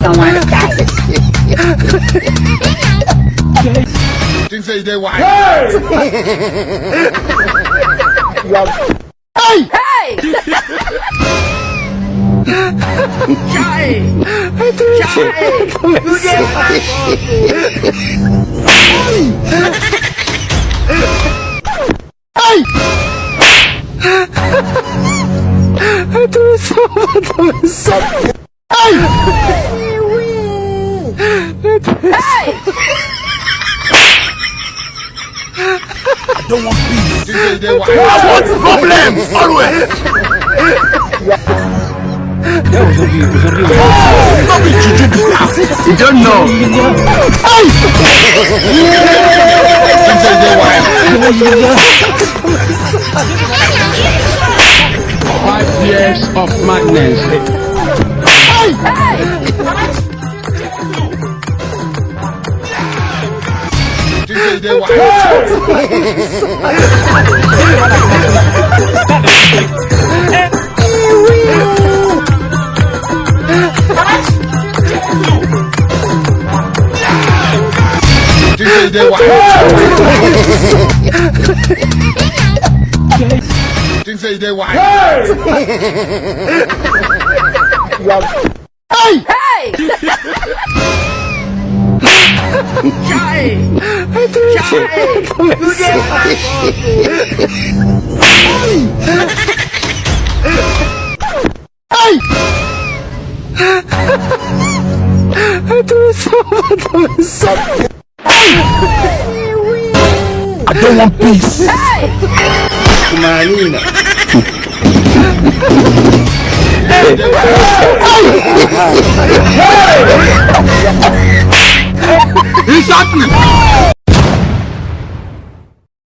Someone died. Things say they why. Hey! I don't want peace. Things say they why. I want problems always. You don't know. Things say they why. 5 years of madness. Things say they why. Things say they why. Things say they why. I don't want peace. Kumanina. Things say they why.